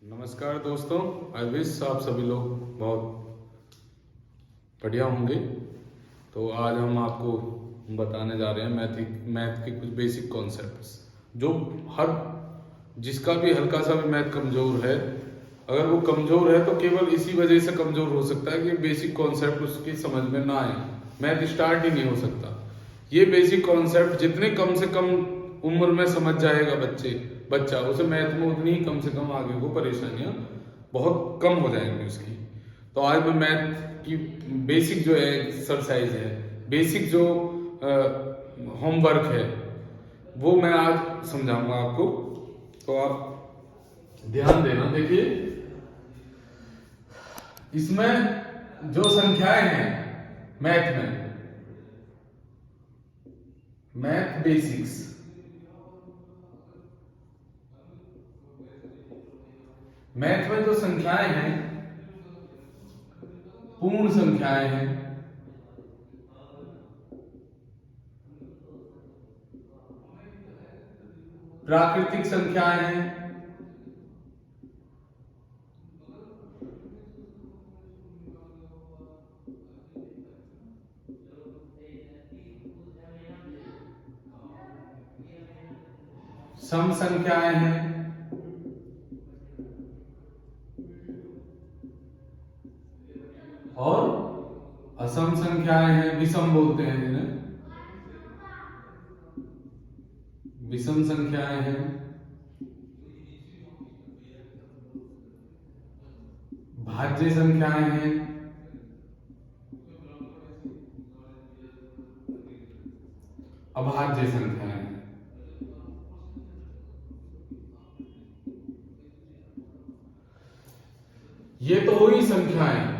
नमस्कार दोस्तों, I wish आप सभी लोग बहुत बढ़िया होंगे। तो आज हम आपको बताने जा रहे हैं मैथ के कुछ बेसिक कॉन्सेप्ट्स जो हर जिसका भी हल्का सा भी मैथ कमज़ोर है, अगर वो कमज़ोर है तो केवल इसी वजह से कमज़ोर हो सकता है कि बेसिक कॉन्सेप्ट उसकी समझ में ना आए, मैथ स्टार्ट ही नहीं हो सकता। ये बेसिक कॉन्सेप्ट जितने कम से कम उम्र में समझ जाएगा बच्चा उसे मैथ में उतनी ही कम से कम आगे को परेशानियां बहुत कम हो जाएंगी उसकी। तो आज मैं मैथ की बेसिक जो है एक्सरसाइज है, बेसिक जो होमवर्क है, वो मैं आज समझाऊंगा आपको। तो आप ध्यान देना। देखिए, इसमें जो संख्याएं हैं मैथ बेसिक्स, मैथ में जो संख्याएं हैं पूर्ण संख्याएं हैं, प्राकृतिक संख्याएं हैं, सम संख्याएं हैं, और असम संख्याएं हैं, विषम बोलते हैं जिन्हें, विषम संख्याएं हैं, भाज्य संख्याएं हैं, अभाज्य संख्याएं हैं। ये तो हुई संख्याएं।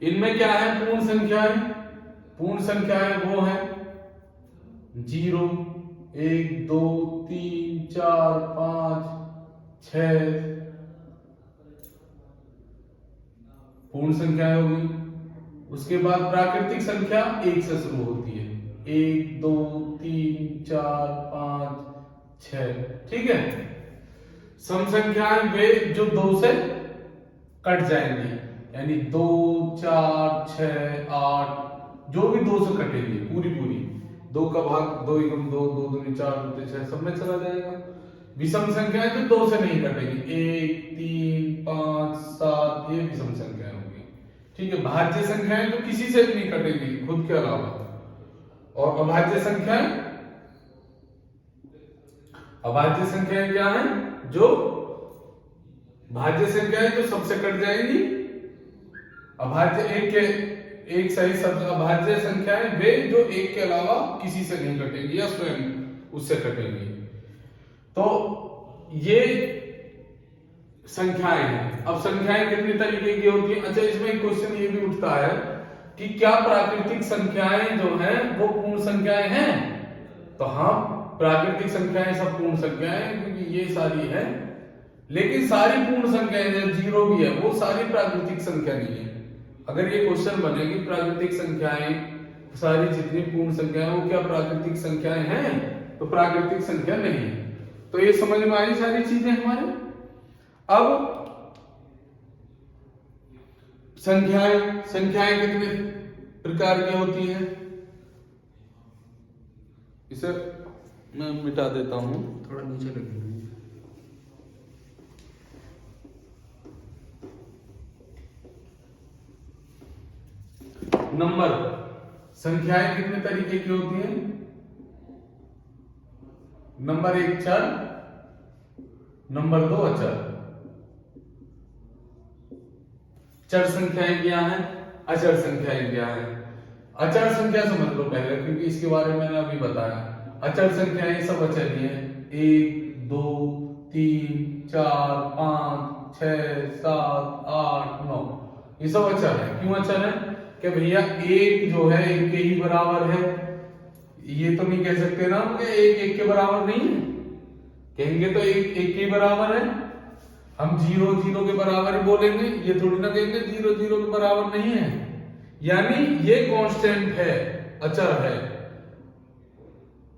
इनमें क्या है? पूर्ण संख्याएं। पूर्ण संख्याएं वो है 0, 1, 2, 3, 4, 5, 6 पूर्ण संख्याएं होगी। उसके बाद प्राकृतिक संख्या 1 से शुरू होती है, 1, 2, 3, 4, 5, 6। ठीक है। सम संख्याएं वे जो 2 से कट जाएंगी, यानी 2, 4, 6, 8 जो भी 2 से कटेंगे पूरी 2 का भाग 2 एकम 2, 2 दूनी 4, 2 6 सब में चला जाएगा। विषम संख्याएं तो 2 से नहीं कटेंगी, 1, 3, 5, 7 ये विषम संख्याएं होंगी। ठीक है। भाज्य संख्याएं तो किसी से भी नहीं कटेंगी खुद के अलावा। और अभाज्य संख्याएं क्या है? जो भाज्य संख्याएं तो सबसे कट जाएंगी। अभाज्य एक सही शब्द अभाज्य संख्याएं वे जो एक के अलावा किसी से नहीं कटेंगी या स्वयं उससे कटेंगी। तो ये संख्याएं हैं। अब संख्याएं कितनी तरीके की होती हैं? अच्छा, इसमें एक क्वेश्चन ये भी उठता है कि क्या प्राकृतिक संख्याएं जो हैं वो पूर्ण संख्याएं हैं? तो हाँ, प्राकृतिक संख्याएं सब पूर्ण संख्याएं, क्योंकि ये सारी है। लेकिन सारी पूर्ण संख्याएं जो 0 भी है वो सारी प्राकृतिक संख्या नहीं है। अगर ये क्वेश्चन बने कि प्राकृतिक संख्याएं सारी जितनी पूर्ण संख्याएं वो क्या प्राकृतिक संख्याएं हैं? तो प्राकृतिक संख्या नहीं है। तो ये समझ में आई सारी चीजें हमारे। अब संख्याएं कितने प्रकार की होती हैं? इसे मैं मिटा देता हूं, थोड़ा नीचे लगेगा। नंबर। संख्याएं कितने तरीके की होती हैं? नंबर 1 चर, नंबर 2 अचर। चर संख्याएं क्या हैं? अचर संख्याएं क्या हैं? अचर संख्या समझ लो पहले, क्योंकि इसके बारे में मैंने अभी बताया। अचर संख्याएं सब अचर हैं, 1, 2, 3, 4, 5, 6, 7, 8, 9 ये सब अचर है। क्यों अचर है? कि भैया एक जो है 1 के ही बराबर है। ये तो नहीं कह सकते ना कि 1 1 के बराबर नहीं है। कहेंगे तो 1 1 के बराबर है। हम 0 0 के बराबर ही बोलेंगे, ये थोड़ी ना कहेंगे 0 0 के बराबर नहीं है। यानी ये कांस्टेंट है, अचर है।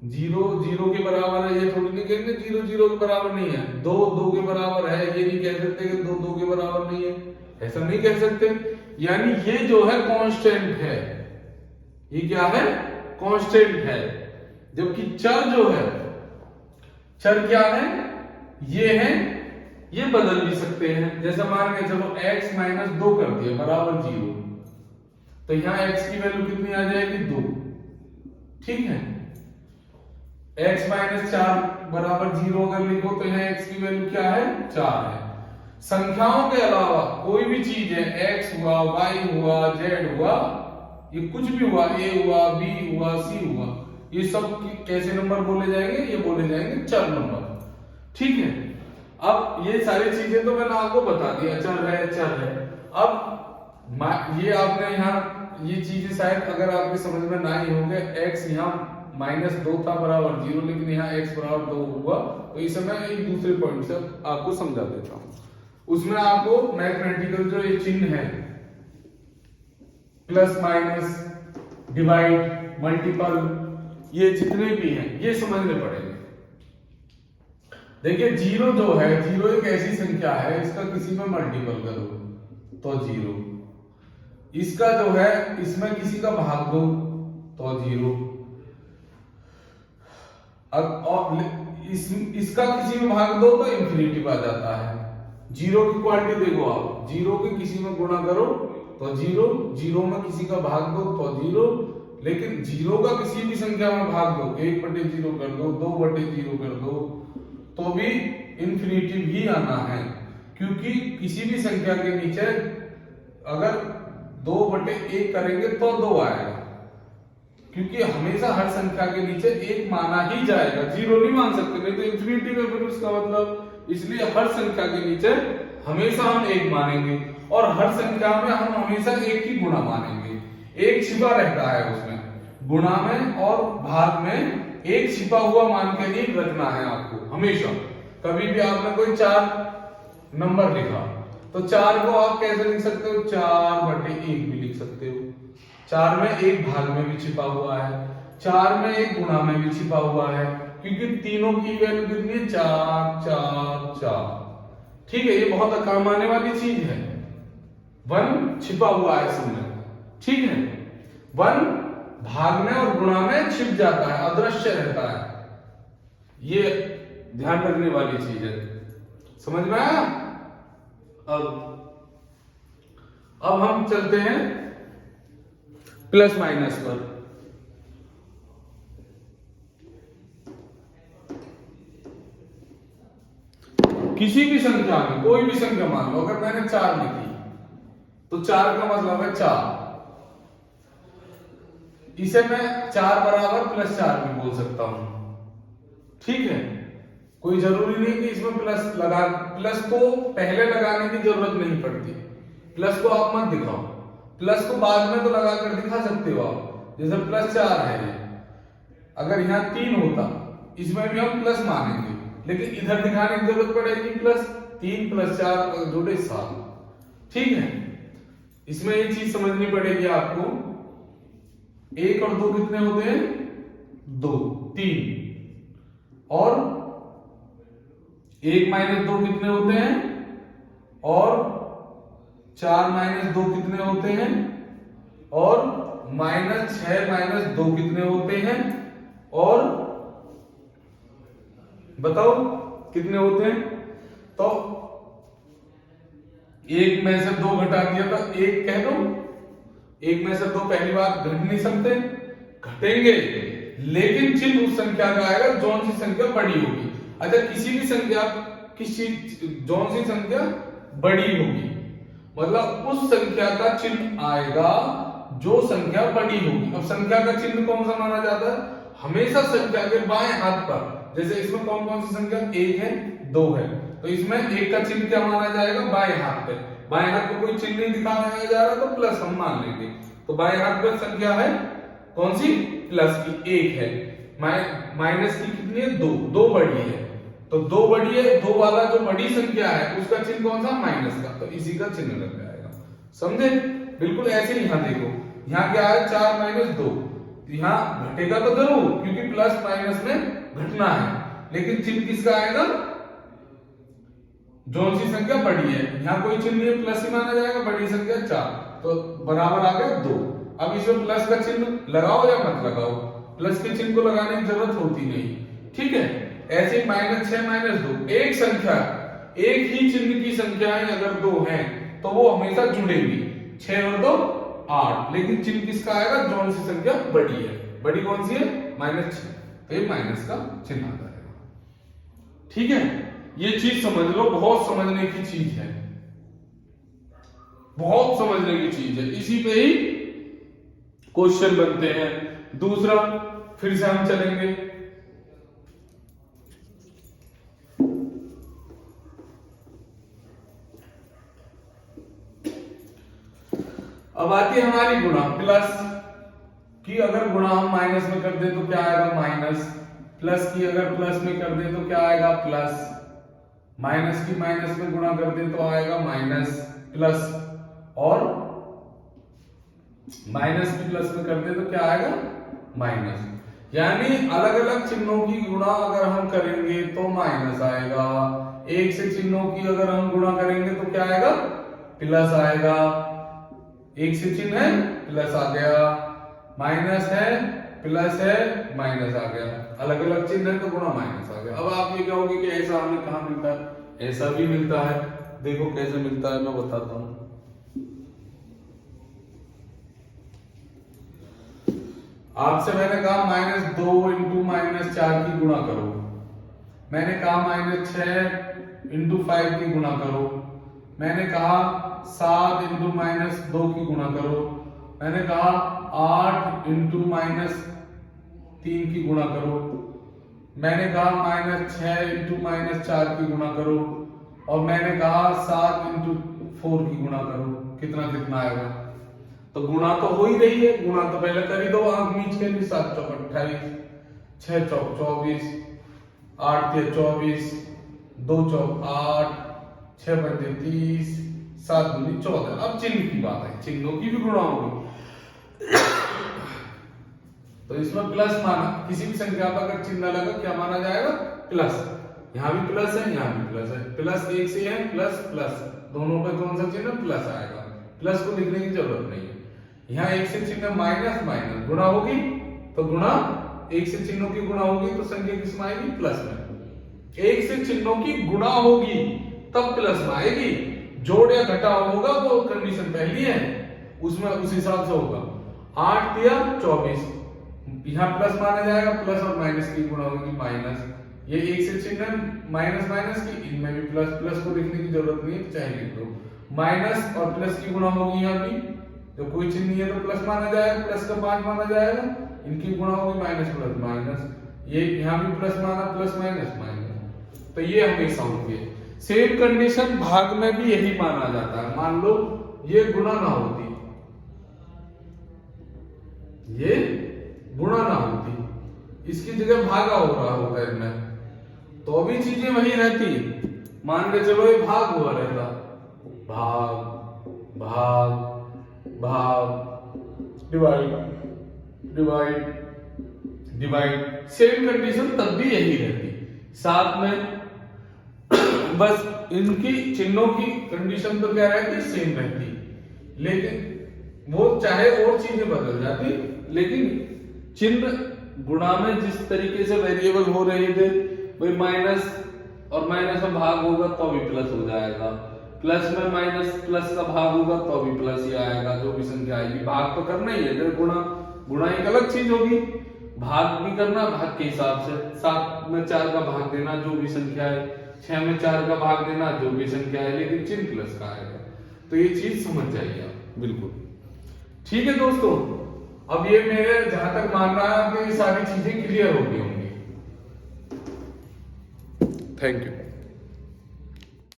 जीरो जीरो के बराबर है ये थोड़ी नहीं कहेंगे जीरो जीरो के बराबर नहीं है, दो दो के बराबर है ये नहीं कह सकते कि दो दो के बराबर नहीं है, ऐसा नहीं कह सकते। यानी ये जो है कांस्टेंट है, ये क्या है, कांस्टेंट है। जबकि चर जो है, चर क्या है, ये है, ये बदल भी सकते हैं। जैसे मान के चलो x माइनस 2 कर दिया बराबर 0, तो यहां x की वैल्यू कितनी आ जाएगी 2, ठीक है। x माइनस 4 बराबर 0 अगर लिखो तो यहाँ x की वैल्यू क्या है, 4 है। संख्याओं के अलावा कोई भी चीज है, x हुआ, y हुआ, z हुआ, ये कुछ भी हुआ, a हुआ, b हुआ, c हुआ, ये सब कैसे नंबर बोले जाएंगे, ये बोले जाएंगे चर नंबर, ठीक है। अब ये सारी चीजें तो मैंने आपको बता दिया, चर है, चर है। अब ये आपने यहाँ ये चीजें शायद अगर आपके समझ में ना ही होंगे, x यहाँ -2 था बराबर 0, लेकिन यहाँ x बराबर 2 हुआ, तो इसे मैं एक दूसरे पॉइंट से आपको समझा देता हूँ। उसमें आपको मैथमेटिकल जो ये चिन्ह है, प्लस माइनस, डिवाइड, मल्टीपल, ये जितने भी हैं ये समझने पड़ेंगे। देखिए जीरो जो है, जीरो एक ऐसी संख्या है, इसका किसी में मल्टीपल करो तो 0, इसका जो है इसमें किसी का भाग दो तो 0, और इसका किसी में भाग दो तो इंफिनिटी आ जाता है। जीरो की क्वालिटी देखो आप, जीरो के किसी में गुणा करो तो 0, जीरो में किसी का भाग दो तो 0, लेकिन जीरो का किसी भी संख्या में भाग दो, 1/0 कर दो, 2/0 कर दो, तो भी इंफिनिटी भी आना है, क्योंकि किसी भी संख्या के नीचे अगर 2/1 करेंगे तो 2 आएगा, क्योंकि हमेशा हर संख्या के नीचे 1 माना ही जाएगा, 0 नहीं मान सकते, नहीं तो इंफिनिटी में फिर उसका मतलब। इसलिए हर संख्या के नीचे हमेशा हम 1 मानेंगे, और हर संख्या में हम हमेशा 1 ही गुणा मानेंगे। 1 छिपा रहता है उसमें, गुणा में और भाग में 1 छिपा हुआ मान के ही रखना है आपको हमेशा। कभी भी आपने कोई 4 नंबर लिखा तो 4 को आप कैसे लिख सकते हो, 4/1 भी लिख सकते हो। 4 में 1 भाग में भी छिपा हुआ है, 4 में 1 गुणा में भी छिपा हुआ है, क्योंकि तीनों की वैल्यू कितनी है, 4 4 4, ठीक है। ये बहुत काम आने वाली चीज है, 1 छिपा हुआ है इसमें, ठीक है। 1 भाग में और गुणा में छिप जाता है, अदृश्य रहता है, ये ध्यान रखने वाली चीज है, समझ में आया। अब हम चलते हैं प्लस माइनस पर। किसी भी संख्या में, कोई भी संख्या मान लो, अगर मैंने 4 लिखी तो 4 का मतलब है 4, इसे मैं 4 बराबर प्लस 4 भी बोल सकता हूं, ठीक है। कोई जरूरी नहीं कि इसमें प्लस को पहले लगाने की जरूरत नहीं पड़ती, प्लस को आप मत दिखाओ, प्लस को बाद में तो लगा कर दिखा सकते हो आप। जैसे प्लस 4 है ये, अगर यहाँ 3 होता, इसमें भी हम प्लस मानेंगे, लेकिन इधर दिखाने की जरूरत पड़ेगी प्लस, 3 + 4 जोड़े 7, ठीक है। इसमें ये चीज समझनी पड़ेगी आपको, 1 और 2 कितने होते हैं, 2 3, और 1 - 2 कितने होते हैं, और 4 - 2 कितने होते हैं, और -6 - 2 कितने होते हैं, और बताओ कितने होते हैं। तो 1 में से 2 घटा दिया तो 1 कह दो, 1 में से 2 पहली बात घट नहीं सकते, घटेंगे, लेकिन चिन्ह उस संख्या का आएगा जौन सी संख्या बड़ी होगी। अच्छा, किसी भी संख्या जौन सी संख्या बड़ी होगी, मतलब उस संख्या का चिन्ह आएगा जो संख्या बड़ी होगी। अब संख्या का चिन्ह कौन सा माना जाता है, हमेशा संख्या के बाएं हाथ पर, जैसे इसमें कौन कौन सी संख्या, 1 है 2 है, तो इसमें 1 का चिन्ह क्या माना जाएगा, बाएं हाथ पे। बाएं हाथ पे कोई चिन्ह नहीं दिखाया जा रहा तो प्लस हम मान लेंगे, तो बाएं हाथ पर संख्या है कौन सी, प्लस की 1 है, माइनस की कितनी है, 2, 2 बड़ी है, तो 2 बड़ी है, 2 वाला जो बड़ी संख्या है उसका चिन्ह कौन सा, माइनस का, तो इसी का चिन्ह लग जाएगा, समझे। बिल्कुल ऐसे ही यहां देखो, यहाँ क्या है, 4 - 2, यहाँ घटेगा तो जरूर, क्योंकि प्लस माइनस में घटना है, लेकिन चिन्ह किसका आएगा, जोन सी संख्या बड़ी है, यहाँ कोई चिन्ह नहीं है, प्लस ही माना जाएगा, बड़ी संख्या 4, तो बराबर आ गया 2। अब इसमें प्लस का चिन्ह लगाओ या मत लगाओ, प्लस के चिन्ह को लगाने की जरूरत होती नहीं, ठीक है। ऐसे -6 -2 एक संख्या, एक ही चिन्ह की संख्याएं अगर 2 हैं तो वो हमेशा जुड़ेगी, 6 और 2 8, लेकिन चिन्ह किसका आएगा, जोन सी संख्या बड़ी है, बड़ी कौन सी है, -6, तो ये माइनस का चिन्ह आता है, ठीक है। ये चीज समझ लो, बहुत समझने की चीज है, बहुत समझने की चीज है, इसी पे ही क्वेश्चन बनते हैं। दूसरा फिर से हम चलेंगे, अब आती है हमारी गुणा, प्लस की अगर गुणा हम माइनस में कर दें तो क्या आएगा, माइनस, प्लस की अगर प्लस में कर दें तो क्या आएगा, प्लस, माइनस की माइनस में गुणा कर दें तो आएगा माइनस, प्लस, और माइनस की प्लस में कर दें तो क्या आएगा, माइनस। यानी अलग अलग चिन्हों की गुणा अगर हम करेंगे तो माइनस आएगा, एक से चिन्हों की अगर हम गुणा करेंगे तो क्या आएगा, प्लस आएगा, एक से चिन्ह है प्लस आ गया, माइनस है प्लस है माइनस आ गया, अलग अलग चिन्ह है तो गुणा माइनस आ गया। अब आप ये कहोगे कि ऐसा हमें कहां मिलता है, ऐसा भी मिलता है, देखो कैसे मिलता है, मैं बताता हूं। आपसे मैंने कहा -2 × -4 की गुणा करो, मैंने कहा -6 × 5 की गुणा करो, मैंने कहा 7 × -2 की गुणा करो, मैंने कहा 8 × -3 की गुणा करो, मैंने कहा -6 × -4 की गुणा करो, और मैंने कहा 7 × 4 की गुणा करो, कितना कितना आएगा। तो गुणा तो हो ही रही है, गुणा तो पहले कर ही दो, आंख मीच के भी, 7 चौक 28, 6 चौक 24, 8 के 24, 2 चौक 8, 6 पंजे 30, 7 दूनी 14। अब चिन्ह की बात है, चिन्हों की भी गुणा होगी, तो इसमें प्लस माना, किसी भी संख्या पर अगर चिन्ह लगा क्या माना जाएगा, प्लस, यहाँ भी प्लस है यहाँ भी प्लस है, प्लस एक से है, प्लस प्लस, दोनों पे कौन सा चिन्ह, प्लस आएगा, प्लस को लिखने की जरूरत नहीं है। यहाँ एक से चिन्ह माइनस माइनस गुणा होगी तो गुणा, एक से चिन्हों की गुणा होगी तो संख्या किस में आएगी, प्लस में। एक से चिन्हों की गुणा होगी तब प्लस में आएगी, जोड़ या घटाव होगा वो कंडीशन पहली है, उसमें उस हिसाब से होगा। 8 या 24, यहाँ प्लस माना जाएगा, प्लस और माइनस की गुणा होगी माइनस, ये एक से चिन्ह माइनस माइनस की, इनमें भी प्लस, प्लस को लिखने की जरूरत नहीं है, चाहे लिख दो, माइनस और प्लस की गुणा होगी, यहाँ भी जो कोई चिन्ह नहीं है तो प्लस माना जाएगा, प्लस का 5 माना जाएगा, इनकी गुणा होगी माइनस प्लस माइनस, ये यहाँ भी प्लस माना, प्लस माइनस माइनस, तो ये हमेशा होती है। सेम कंडीशन भाग में भी यही माना जाता है, मान लो ये गुणा ना होती, ये गुणा ना होती, इसकी जगह भागा हो रहा होता है इनमें, तो भी चीजें वही रहती, मान के चलो ये भाग हुआ रहता, भाग भाग भाग, divide divide divide, same condition तब भी यही रहती, साथ में बस इनकी चिन्हों की कंडीशन तो क्या रहती, सेम रहती, लेकिन वो चाहे और चीजें बदल जाती, लेकिन चिन्ह गुणा में जिस तरीके से वेरिएबल हो रहे थे वही माइनस और माइनस में भाग होगा तो भी प्लस हो जाएगा, प्लस में माइनस प्लस का भाग होगा तो भी प्लस ही आएगा, जो भी संख्या आएगी, भाग तो करना ही है, गुणा गुणा एक अलग चीज होगी, भाग भी करना भाग के हिसाब से, 7 में 4 का भाग देना जो भी संख्या है, 6 में 4 का भाग देना जो भी संख्या है, लेकिन चिन्ह प्लस का आएगा, तो ये चीज समझ जाइए आप बिल्कुल, ठीक है दोस्तों। अब ये मेरे जहां तक मानना है कि ये सारी चीजें क्लियर हो गई होंगी। Thank you.